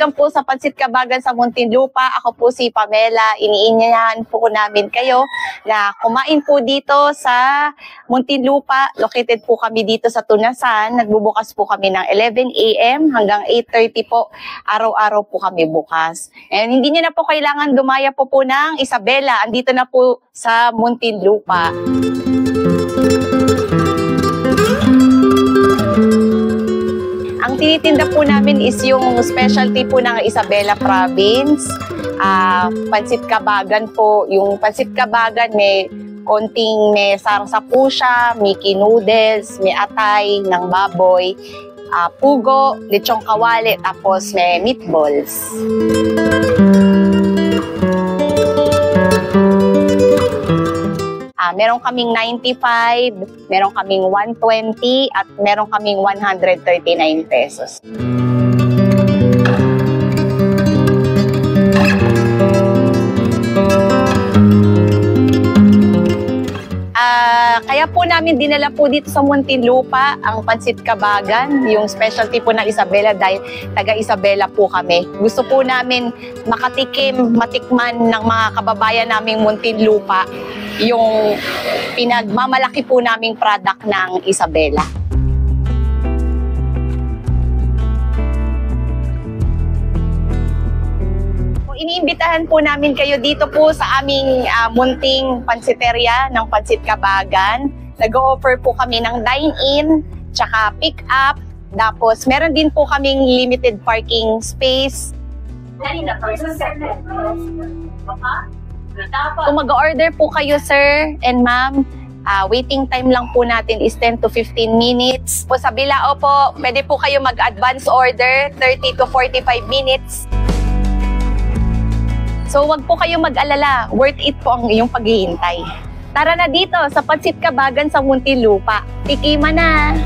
welcome po sa Pansit Kabagan sa Muntinlupa. Ako po si Pamela. Iniinyahan po namin kayo na kumain po dito sa Muntinlupa. Located po kami dito sa Tunasan. Nagbubukas po kami ng 11 a.m. hanggang 8:30 po. Araw-araw po kami bukas. And hindi niyo na po kailangan dumaya po ng Isabela. Andito na po sa Muntinlupa. Ang tinitinda po namin is yung specialty po ng Isabela Province. Pansit Kabagan po. Yung Pansit Kabagan may konting may sarsa po siya, Mickey noodles, may atay ng baboy, pugo, lechong kawali, tapos may meatballs. Meron kaming 95, meron kaming 120, at meron kaming 139 pesos. Kaya po namin dinala po dito sa Muntinlupa ang Pansit Kabagan, yung specialty po ng Isabela dahil taga Isabela po kami. Gusto po namin matikman ng mga kababayan naming Muntinlupa yung pinagmamalaki po naming product ng Isabela. Iniimbitahan po namin kayo dito po sa aming munting pansiteria ng Pansit Kabagan. Nag-o-offer po kami ng dine-in, tsaka pick-up. Tapos meron din po kaming limited parking space. Kung mag-order po kayo, sir and ma'am, waiting time lang po natin is 10 to 15 minutes. Po sa Bilao po, pwede po kayo mag-advance order, 30 to 45 minutes. So wag po kayo mag-alala, worth it po ang iyong paghihintay. Tara na dito sa Pansit Kabagan sa Muntinlupa. Tikiman na!